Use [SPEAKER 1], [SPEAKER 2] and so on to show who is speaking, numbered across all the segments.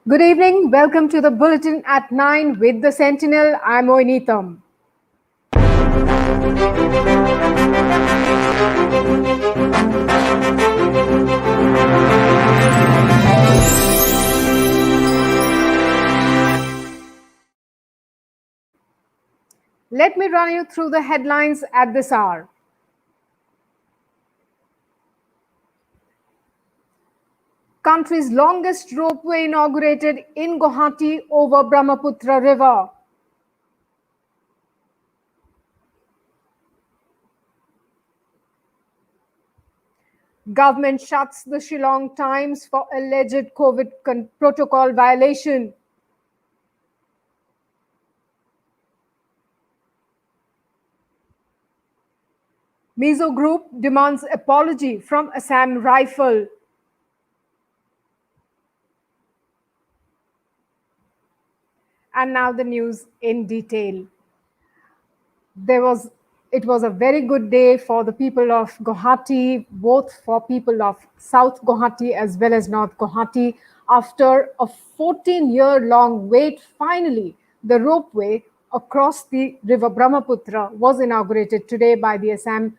[SPEAKER 1] Good evening. Welcome to the Bulletin at 9 with the Sentinel. I'm Oinitham. Let me run you through the headlines at this hour. Country's longest ropeway inaugurated in Guwahati over Brahmaputra River. Government shuts the Shillong Times for alleged COVID protocol violation. Mizo Group demands apology from Assam Rifle. And now the news in detail. It was a very good day for the people of Guwahati, both for people of South Guwahati as well as North Guwahati. After a 14-year-long wait, finally, the ropeway across the river Brahmaputra was inaugurated today by the Assam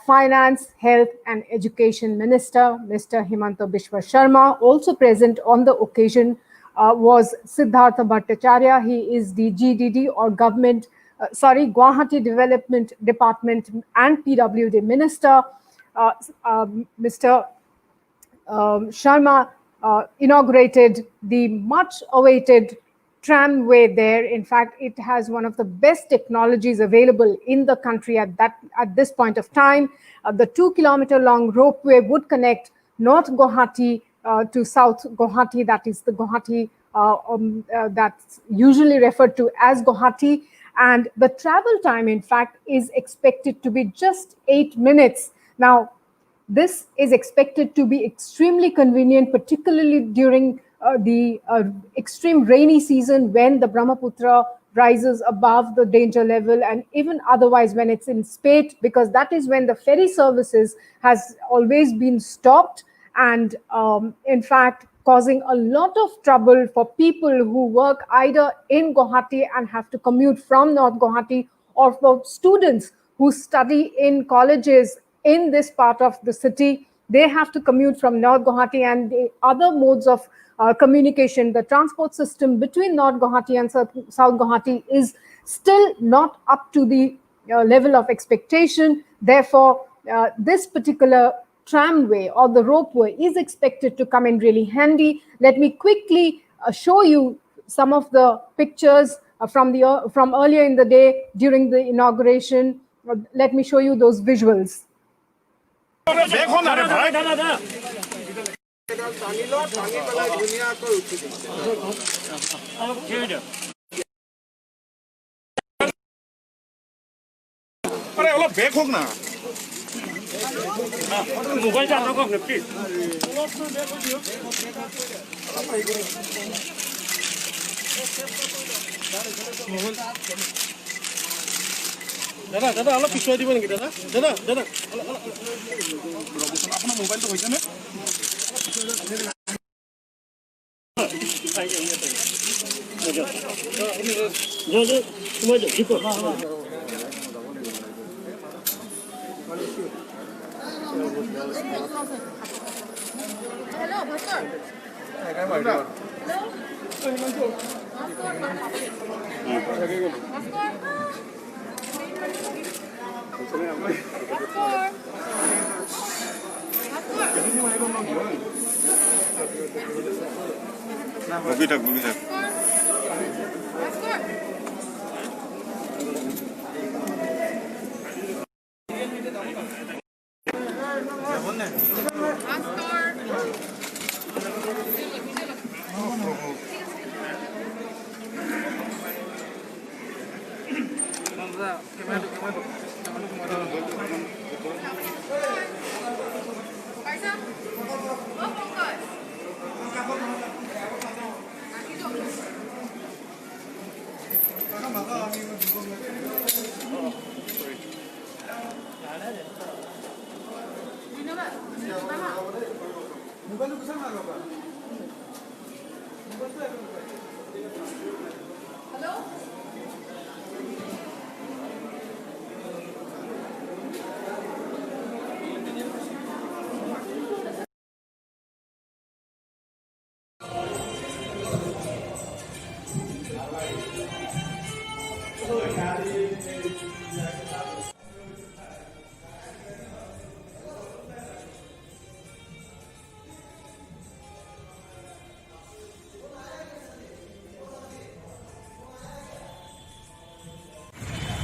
[SPEAKER 1] Finance, Health and Education Minister, Mr. Himanta Biswa Sharma. Also present on the occasion was Siddhartha Bhattacharya. He is the GDD or Guwahati Development Department and PWD Minister. Mr. Sharma inaugurated the much-awaited tramway there. In fact, it has one of the best technologies available in the country at this point of time. The 2-kilometer-long ropeway would connect North Guwahati to South Guwahati, that is the Guwahati that's usually referred to as Guwahati. And the travel time, in fact, is expected to be just 8 minutes. Now, this is expected to be extremely convenient, particularly during the extreme rainy season when the Brahmaputra rises above the danger level, and even otherwise when it's in spate, because that is when the ferry services has always been stopped and in fact causing a lot of trouble for people who work either in Guwahati and have to commute from North Guwahati, or for students who study in colleges in this part of the city. They have to commute from North Guwahati, and the other modes of communication, the transport system between North Guwahati and South Guwahati is still not up to the level of expectation. Therefore, this particular tramway or the ropeway is expected to come in really handy. Let me quickly show you some of the pictures from earlier in the day during the inauguration. Let me show you those visuals.
[SPEAKER 2] দাদা অলপ পিছুৱাই দিব নেকি দাদা আপোনাৰ মোবাইলটো হৈছে নে
[SPEAKER 3] Hello, Bhaskar.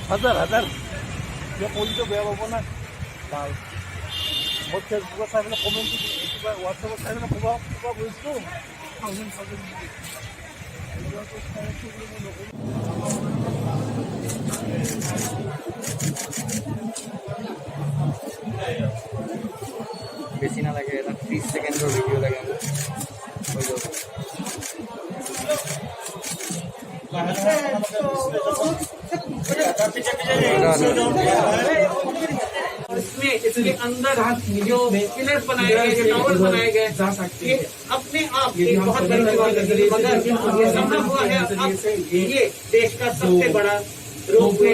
[SPEAKER 2] হাজাৰ কিয় কৰিতো বেয়া পাব না ভাল মই ফেচবুকত চাই পেলাই কমেণ্টটো কিবা হোৱাটছএপত চাই পেলাই ক'বা গৈছিলোঁ
[SPEAKER 3] বেছি নালাগে এটা 30 সেকেন্ডৰ ভিডিঅ' লাগে হৈ যাব
[SPEAKER 4] इसके अंदर जो पिलर्स बनाए गए जो टावर बनाए गए ये अपने आप एक बहुत बड़ी बात है मगर ये संभव हुआ है अब ये देश का सबसे बड़ा रोपवे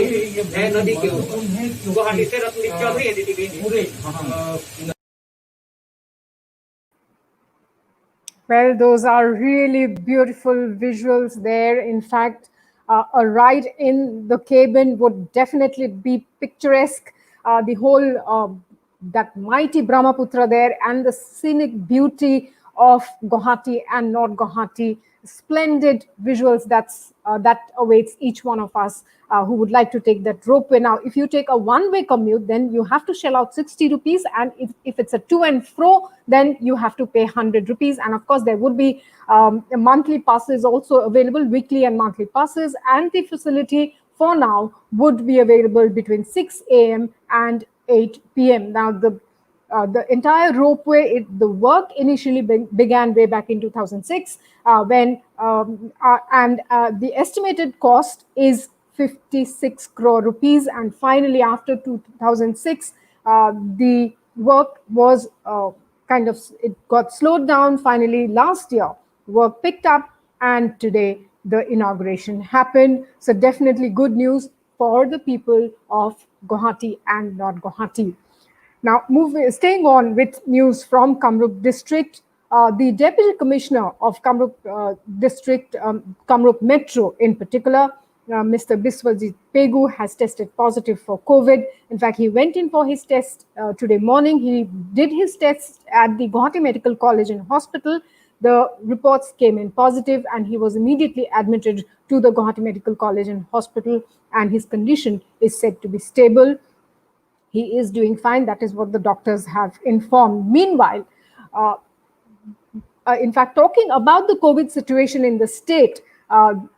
[SPEAKER 4] है नदी के ऊपर गुवाहाटी से रत्नी चौधरी एनडीटीवी पूरे
[SPEAKER 1] Well, those are really beautiful visuals there. In fact, a ride in the cabin would definitely be picturesque. The whole, that mighty Brahmaputra there and the scenic beauty of Guwahati and North Guwahati. Splendid visuals that awaits each one of us who would like to take that ropeway. Now, if you take a one-way commute, then you have to shell out 60 rupees. And if it's a to and fro, then you have to pay 100 rupees. And of course, there would be monthly passes also available, weekly and monthly passes. And the facility for now would be available between 6 a.m. and 8 p.m. Now, the entire ropeway, the work initially began way back in 2006 when the estimated cost is 56 crore rupees. And finally, after 2006, the work was it got slowed down. Finally, last year, work picked up, and today the inauguration happened. So definitely good news for the people of Guwahati and North Guwahati. Now, staying on with news from Kamrup district, the Deputy Commissioner of Kamrup district, Kamrup Metro in particular, Mr. Biswajit Pegu, has tested positive for COVID. In fact, he went in for his test today morning. He did his test at the Guwahati Medical College and Hospital. The reports came in positive, and he was immediately admitted to the Guwahati Medical College and Hospital, and his condition is said to be stable. He is doing fine. That is what the doctors have informed. Meanwhile, in fact, talking about the COVID situation in the state,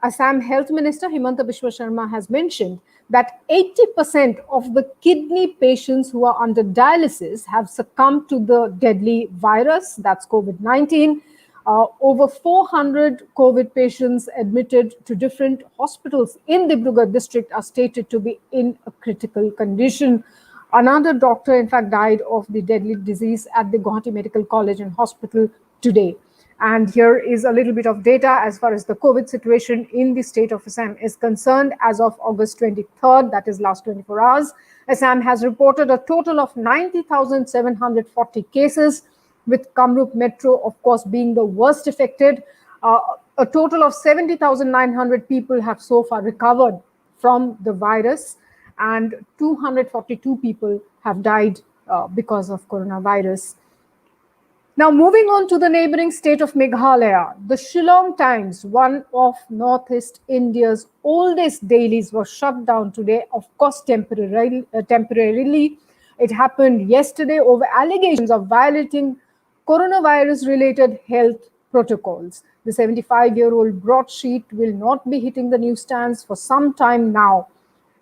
[SPEAKER 1] Assam Health Minister Himanta Biswa Sharma has mentioned that 80% of the kidney patients who are under dialysis have succumbed to the deadly virus, that's COVID-19. Over 400 COVID patients admitted to different hospitals in Dibrugarh district are stated to be in a critical condition. Another doctor, in fact, died of the deadly disease at the Guwahati Medical College and Hospital today. And here is a little bit of data as far as the COVID situation in the state of Assam is concerned. As of August 23rd, that is last 24 hours, Assam has reported a total of 90,740 cases, with Kamrup Metro, of course, being the worst affected. A total of 70,900 people have so far recovered from the virus, and 242 people have died because of coronavirus. Now, moving on to the neighboring state of Meghalaya, the Shillong Times, one of Northeast India's oldest dailies, was shut down today, of course, temporarily. It happened yesterday over allegations of violating coronavirus-related health protocols. The 75-year-old broadsheet will not be hitting the newsstands for some time now.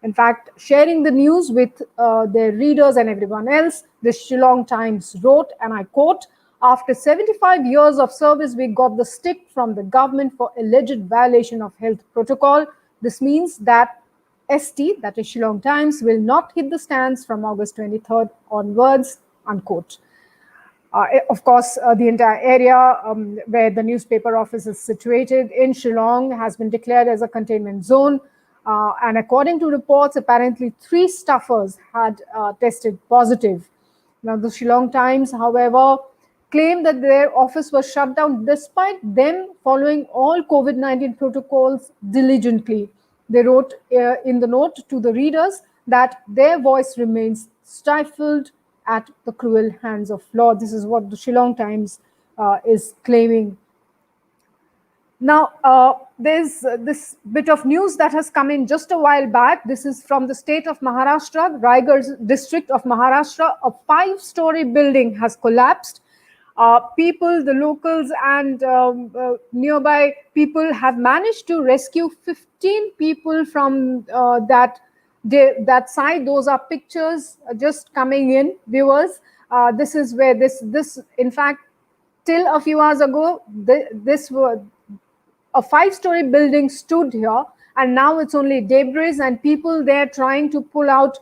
[SPEAKER 1] In fact, sharing the news with their readers and everyone else, the Shillong Times wrote, and I quote, "After 75 years of service, we got the stick from the government for alleged violation of health protocol. This means that ST, that is Shillong Times, will not hit the stands from August 23rd onwards," unquote. Of course, the entire area where the newspaper office is situated in Shillong has been declared as a containment zone. And according to reports, apparently 3 staffers had tested positive. Now, the Shillong Times, however, claimed that their office was shut down despite them following all COVID-19 protocols diligently. They wrote in the note to the readers that their voice remains stifled at the cruel hands of law. This is what the Shillong Times is claiming. Now, there's this bit of news that has come in just a while back. This is from the state of Maharashtra, Raigad district of Maharashtra. A 5-story building has collapsed. People, the locals, and nearby people have managed to rescue 15 people from that side. Those are pictures just coming in, viewers. This is where this in fact, till a few hours ago, this was a 5-story building stood here, and now it's only debris, and people there trying to pull out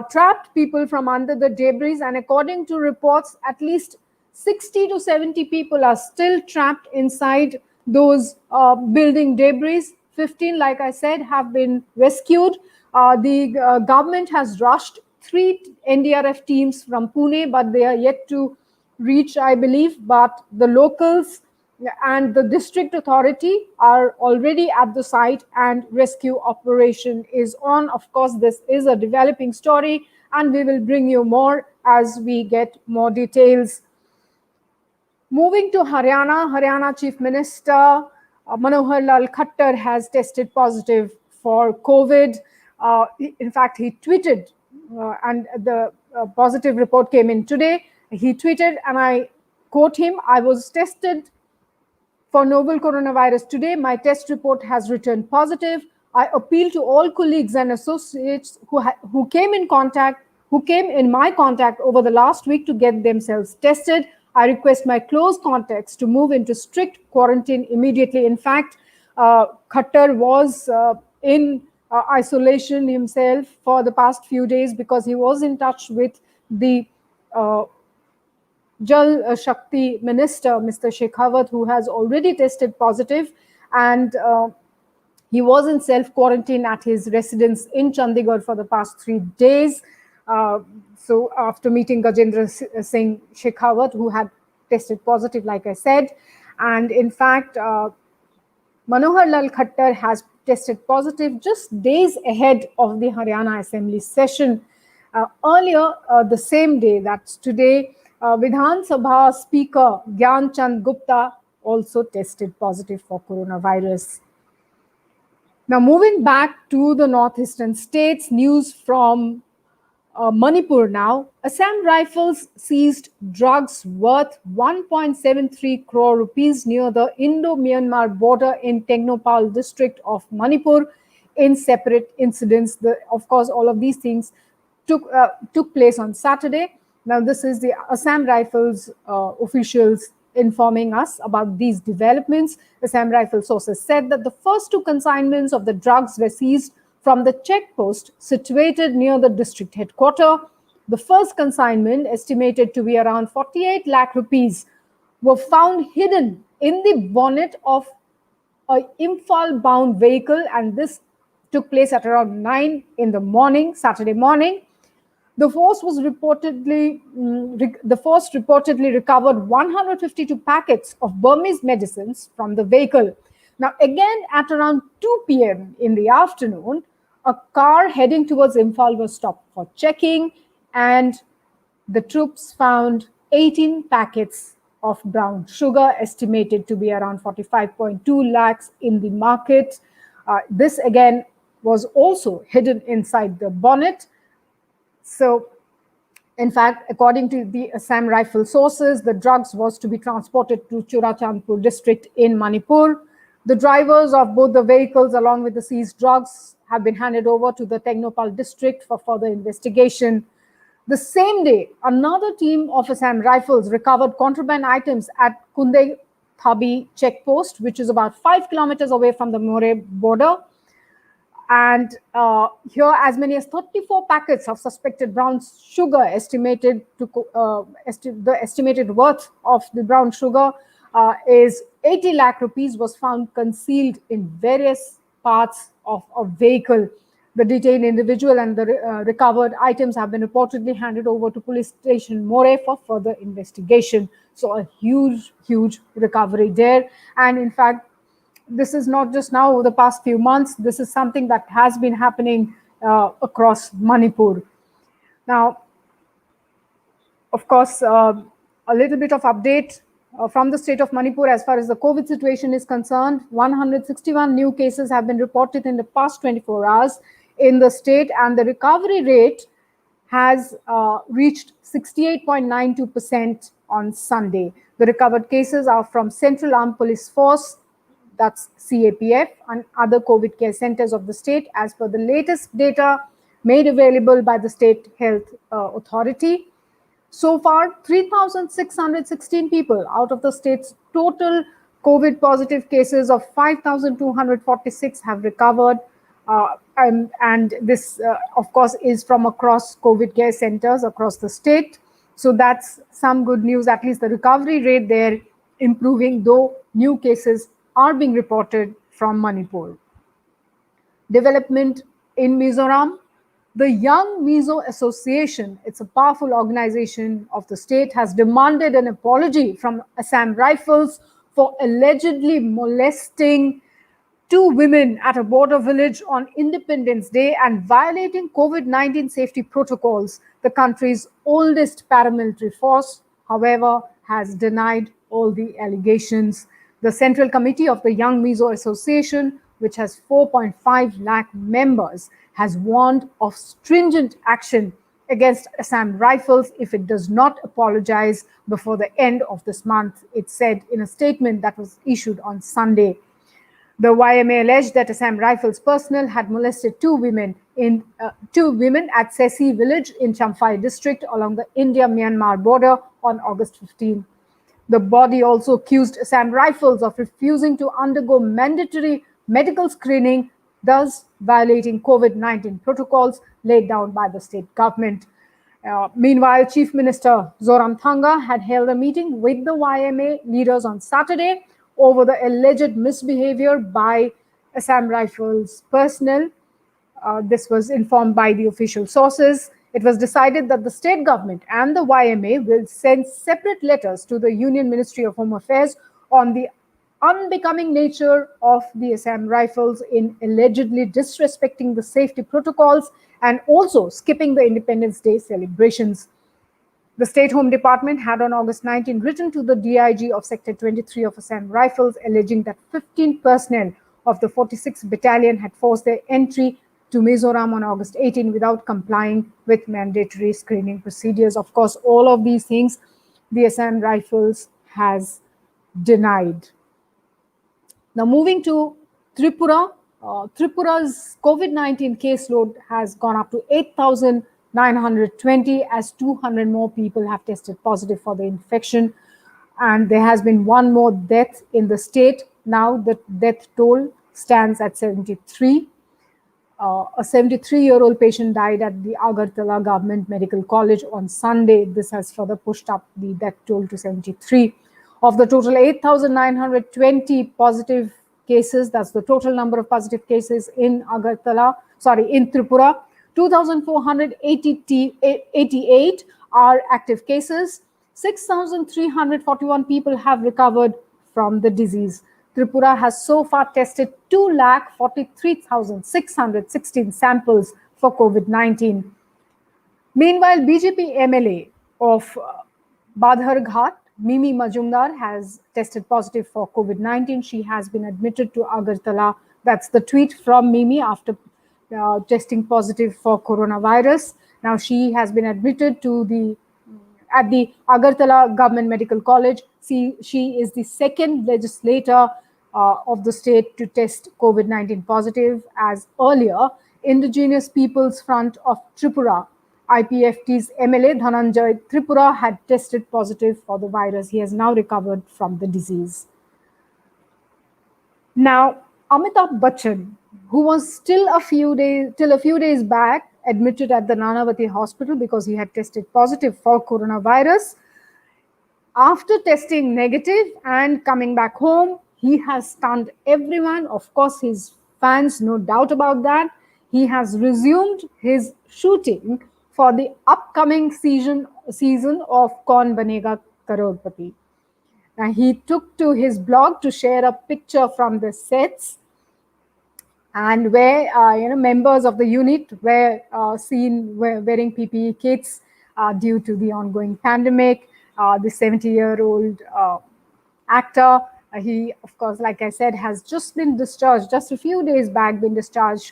[SPEAKER 1] trapped people from under the debris. And according to reports, at least 60 to 70 people are still trapped inside those building debris. 15, like I said, have been rescued. The government has rushed 3 NDRF teams from Pune, but they are yet to reach, I believe. But the locals and the district authority are already at the site, and rescue operation is on. Of course, this is a developing story, and we will bring you more as we get more details. Moving to Haryana, Haryana Chief Minister Manohar Lal Khattar has tested positive for COVID. In fact, he tweeted, and the positive report came in today. He tweeted, and I quote him, "I was tested for novel coronavirus today. My test report has returned positive. I appeal to all colleagues and associates who came in my contact over the last week to get themselves tested. I request my close contacts to move into strict quarantine immediately." In fact, Khattar was in isolation himself for the past few days because he was in touch with the Jal Shakti Minister, Mr. Shekhawat, who has already tested positive, and he was in self-quarantine at his residence in Chandigarh for the past 3 days. So after meeting Gajendra Singh Shekhawat, who had tested positive, like I said, and in fact, Manohar Lal Khattar has tested positive just days ahead of the Haryana Assembly session. Earlier, the same day, that's today, Vidhan Sabha Speaker Gyan Chand Gupta also tested positive for coronavirus. Now, moving back to the northeastern states, news from Manipur now. Assam Rifles seized drugs worth 1.73 crore rupees near the Indo-Myanmar border in Tengnopal district of Manipur in separate incidents. Of course, all of these things took place on Saturday. Now, this is the Assam Rifles officials informing us about these developments. Assam Rifle sources said that the first 2 consignments of the drugs were seized from the checkpost situated near the district headquarters. The first consignment, estimated to be around 48 lakh rupees, were found hidden in the bonnet of a Imphal-bound vehicle, and this took place at around 9 in the morning, Saturday morning. The force reportedly recovered 152 packets of Burmese medicines from the vehicle. Now, again, at around 2 p.m. in the afternoon, a car heading towards Imphal was stopped for checking, and the troops found 18 packets of brown sugar, estimated to be around 45.2 lakhs in the market. This, again, was also hidden inside the bonnet. So, in fact, according to the Assam Rifle sources, the drugs was to be transported to Churachandpur district in Manipur. The drivers of both the vehicles, along with the seized drugs, have been handed over to the Tengnopal district for further investigation. The same day, another team of Assam Rifles recovered contraband items at Kunde Thabi checkpost, which is about 5 kilometers away from the More border. And here, as many as 34 packets of suspected brown sugar, estimated to the estimated worth of the brown sugar is 80 lakh rupees, was found concealed in various parts of a vehicle. The detained individual and the recovered items have been reportedly handed over to police station More for further investigation. So a huge recovery there. And in fact, this is not just now over the past few months. This is something that has been happening across Manipur. Now, of course, a little bit of update from the state of Manipur as far as the COVID situation is concerned. 161 new cases have been reported in the past 24 hours in the state, and the recovery rate has reached 68.92% on Sunday. The recovered cases are from Central Armed Police Force, that's CAPF, and other COVID care centers of the state, as per the latest data made available by the State Health Authority. So far, 3,616 people out of the state's total COVID positive cases of 5,246 have recovered. And this, of course, is from across COVID care centers across the state. So that's some good news. At least the recovery rate there improving, though new cases are being reported from Manipur. Development in Mizoram. The Young Mizo Association, it's a powerful organization of the state, has demanded an apology from Assam Rifles for allegedly molesting two women at a border village on Independence Day and violating COVID-19 safety protocols. The country's oldest paramilitary force, however, has denied all the allegations. The Central Committee of the Young Mizo Association, which has 4.5 lakh members, has warned of stringent action against Assam Rifles if it does not apologize before the end of this month, it said in a statement that was issued on Sunday. The YMA alleged that Assam Rifles personnel had molested two women at Sesi village in Champhai district along the India-Myanmar border on August 15. The body also accused Assam Rifles of refusing to undergo mandatory medical screening, thus violating COVID-19 protocols laid down by the state government. Meanwhile, Chief Minister Zoramthanga had held a meeting with the YMA leaders on Saturday over the alleged misbehavior by Assam Rifles personnel. This was informed by the official sources. It was decided that the state government and the YMA will send separate letters to the Union Ministry of Home Affairs on the unbecoming nature of the Assam Rifles in allegedly disrespecting the safety protocols and also skipping the Independence Day celebrations. The State Home Department had on August 19 written to the DIG of Sector 23 of Assam Rifles alleging that 15 personnel of the 46th Battalion had forced their entry to Mizoram on August 18 without complying with mandatory screening procedures. Of course, all of these things the Assam Rifles has denied. Now, moving to Tripura, Tripura's COVID-19 caseload has gone up to 8,920 as 200 more people have tested positive for the infection. And there has been one more death in the state. Now the death toll stands at 73. A 73-year-old patient died at the Agartala Government Medical College on Sunday. This has further pushed up the death toll to 73. Of the total 8,920 positive cases, that's the total number of positive cases in in Tripura, 2,488 are active cases. 6,341 people have recovered from the disease. Tripura has so far tested 2,43,616 samples for COVID-19. Meanwhile, BJP MLA of Badharghat, Mimi Majumdar, has tested positive for COVID-19. She has been admitted to Agartala. That's the tweet from Mimi after testing positive for coronavirus. Now she has been admitted to at the Agartala Government Medical College. She is the second legislator of the state to test COVID-19 positive, as earlier Indigenous Peoples Front of Tripura, IPFT's MLA Dhananjay Tripura, had tested positive for the virus. He has now recovered from the disease. Now, Amitabh Bachchan, who was till a few days back admitted at the Nanavati hospital because he had tested positive for coronavirus, after testing negative and coming back home, he has stunned everyone. Of course, his fans, no doubt about that. He has resumed his shooting for the upcoming season of Kaun Banega Crorepati. He took to his blog to share a picture from the sets, and where members of the unit were seen wearing PPE kits due to the ongoing pandemic. The 70-year-old actor, he, of course, like I said, has just been discharged, just a few days back, been discharged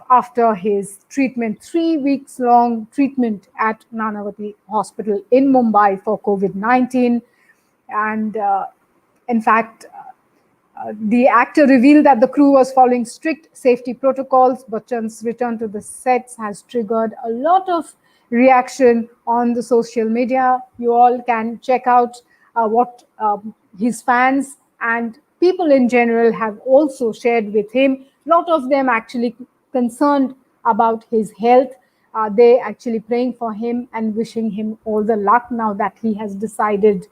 [SPEAKER 1] after his treatment, 3 weeks long treatment at Nanavati Hospital in Mumbai for COVID-19. And in fact, the actor revealed that the crew was following strict safety protocols. Bachchan's return to the sets has triggered a lot of reaction on the social media. You all can check out what his fans and people in general have also shared with him. A lot of them actually concerned about his health. They actually praying for him and wishing him all the luck now that he has decided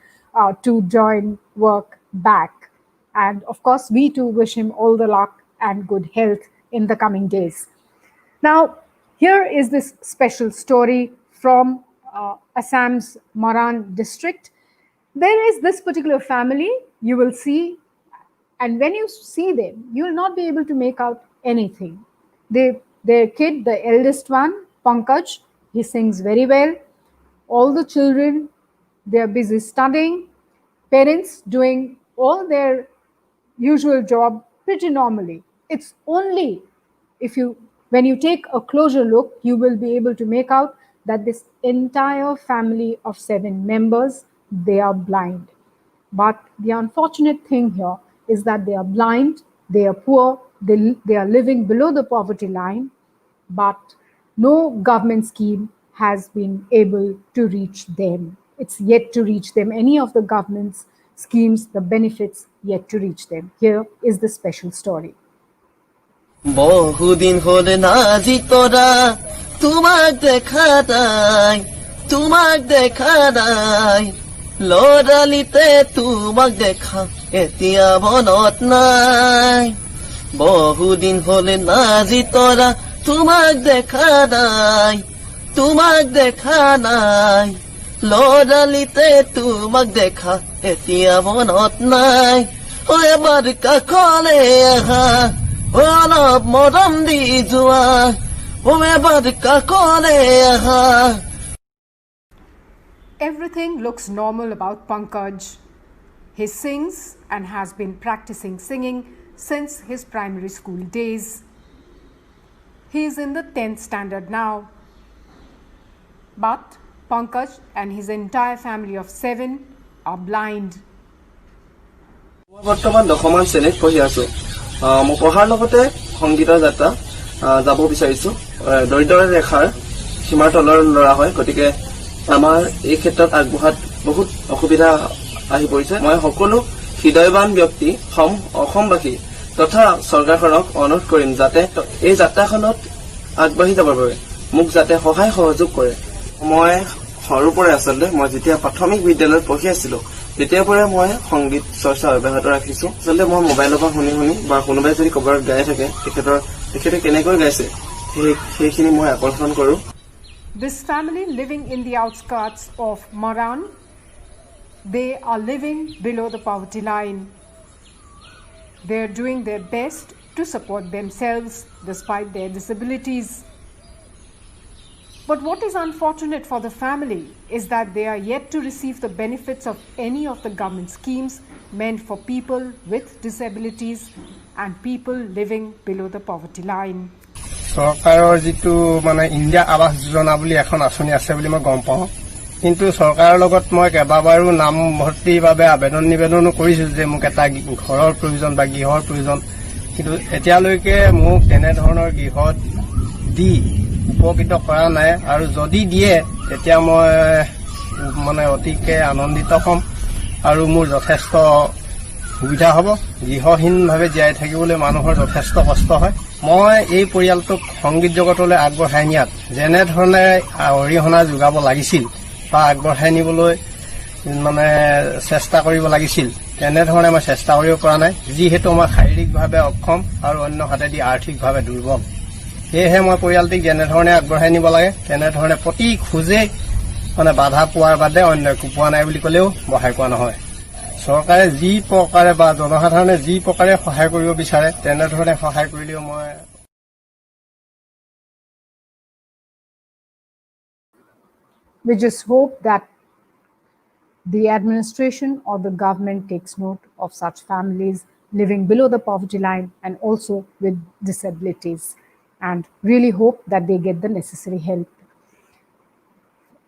[SPEAKER 1] to join work back. And of course, we too wish him all the luck and good health in the coming days. Now, here is this special story from Assam's Maran district. There is this particular family you will see, and when you see them, you will not be able to make out anything. Their kid, the eldest one, Pankaj, he sings very well. All the children, they are busy studying. Parents doing all their usual job pretty normally. It's only when you take a closer look, you will be able to make out that this entire family of 7 members, they are blind. But the unfortunate thing here is that they are blind, they are poor, they are living below the poverty line, but no government scheme has been able to reach them. It's yet to reach them. Any of the government's schemes, the benefits yet to reach them. Here is the special story.
[SPEAKER 5] বহুদিন হলে নাজি তোরা তোমাক দেখা নাই লৰালিতে তোমাক দেখা এতিয়া মনত নাই বহুদিন হলে নাজি তোৰা তোমাক দেখা নাই লৰালিতে তোমাক দেখা এতিয়া মনত নাই ও এবাৰ কাষলে আহা অলপ মৰম দি যোৱা ও এবাৰ কাষলে আহা.
[SPEAKER 1] Everything looks normal about Pankaj. He sings and has been practicing singing since his primary school days. He is in the 10th standard now. But Pankaj and his entire family of 7 are blind.
[SPEAKER 5] বৰ্তমান 10মান শ্ৰেণীত পঢ়ি আছো. মই পঢ়াৰ লগতে সংগীতৰ যাত্ৰা যাব বিচাৰিছো. দৰিদ্ৰ ৰেখাৰ সীমাৰ তলৰ ল'ৰা হয়, গতিকে আমাৰ এই ক্ষেত্ৰত আগবঢ়াত বহুত অসুবিধা আহি পৰিছে. মই সকলো হৃদয়বান ব্যক্তি অসমবাসী তথা চৰকাৰখনক অনুৰোধ কৰিম যাতে এই যাত্ৰাখনত আগবাঢ়ি যাবৰ বাবে মোক যাতে সহায় সহযোগ কৰে. মই সৰুৰ পৰাই আচলতে মই যেতিয়া প্ৰাথমিক বিদ্যালয়ত পঢ়ি আছিলো তেতিয়াৰ পৰাই মই সংগীত চৰ্চা অব্যাহত ৰাখিছো. আচলতে মই মোবাইলৰ পৰা শুনি বা কোনোবাই যদি ক'ৰবাত গাই থাকে তেখেতে কেনেকৈ গাইছে সেইখিনি মই আকৰ্ষণ কৰো.
[SPEAKER 1] This family living in the outskirts of Maran, they are living below the poverty line. They are doing their best to support themselves despite their disabilities. But what is unfortunate for the family is that they are yet to receive the benefits of any of the government schemes meant for people with disabilities and people living below the poverty line.
[SPEAKER 2] চৰকাৰৰ যিটো India Awas Yojana বুলি এখন আঁচনি আছে বুলি মই গম পাওঁ, কিন্তু চৰকাৰৰ লগত মই কেইবাবাৰো নাম ভৰ্তিৰ বাবে নিবেদনো কৰিছো যে মোক এটা ঘৰৰ প্ৰয়োজন বা গৃহৰ প্ৰয়োজন, কিন্তু এতিয়ালৈকে মোক তেনেধৰণৰ গৃহ দি উপকৃত কৰা নাই. আৰু যদি দিয়ে তেতিয়া মই অতিকে আনন্দিত হ'ম আৰু মোৰ যথেষ্ট সুবিধা হ'ব. গৃহহীনভাৱে জীয়াই থাকিবলৈ মানুহৰ যথেষ্ট কষ্ট হয়. মই এই পৰিয়ালটোক সংগীত জগতলৈ আগবঢ়াই নিয়াত যেনেধৰণে অৰিহণা যোগাব লাগিছিল বা আগবঢ়াই নিবলৈ চেষ্টা কৰিব লাগিছিল তেনেধৰণে মই চেষ্টা কৰিব পৰা নাই, যিহেতু মই শাৰীৰিকভাৱে অক্ষম আৰু অন্য হাতেদি আৰ্থিকভাৱে দুৰ্বল. সেয়েহে মই পৰিয়ালটিক যেনেধৰণে আগবঢ়াই নিব লাগে তেনেধৰণে প্ৰতি খোজে বাধা পোৱাৰ বাদে অন্য একো পোৱা নাই বুলি ক'লেও বঢ়াই কোৱা নহয়. চৰকাৰে যি প্ৰকাৰে বা জনসাধাৰণে যি প্ৰকাৰে সহায় কৰিব বিচাৰে তেনেধৰণে সহায় কৰিলেও মই
[SPEAKER 1] We just hope that the administration or the government takes note of such families living below the poverty line and also with disabilities, and really hope that they get the necessary help.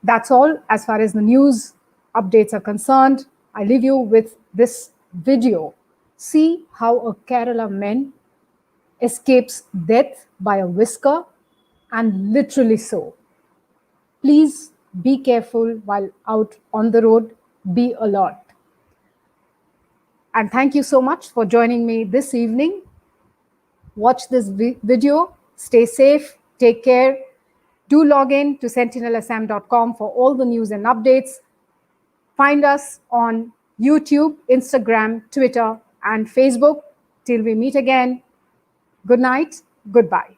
[SPEAKER 1] That's all as far as the news updates are concerned. I leave you with this video. See how a Kerala man escapes death by a whisker, and literally so. Please be careful while out on the road. Be alert. And thank you so much for joining me this evening. Watch this video. Stay safe. Take care. Do log in to sentinelassam.com for all the news and updates. Find us on YouTube, Instagram, Twitter, and Facebook. Till we meet again, good night, goodbye.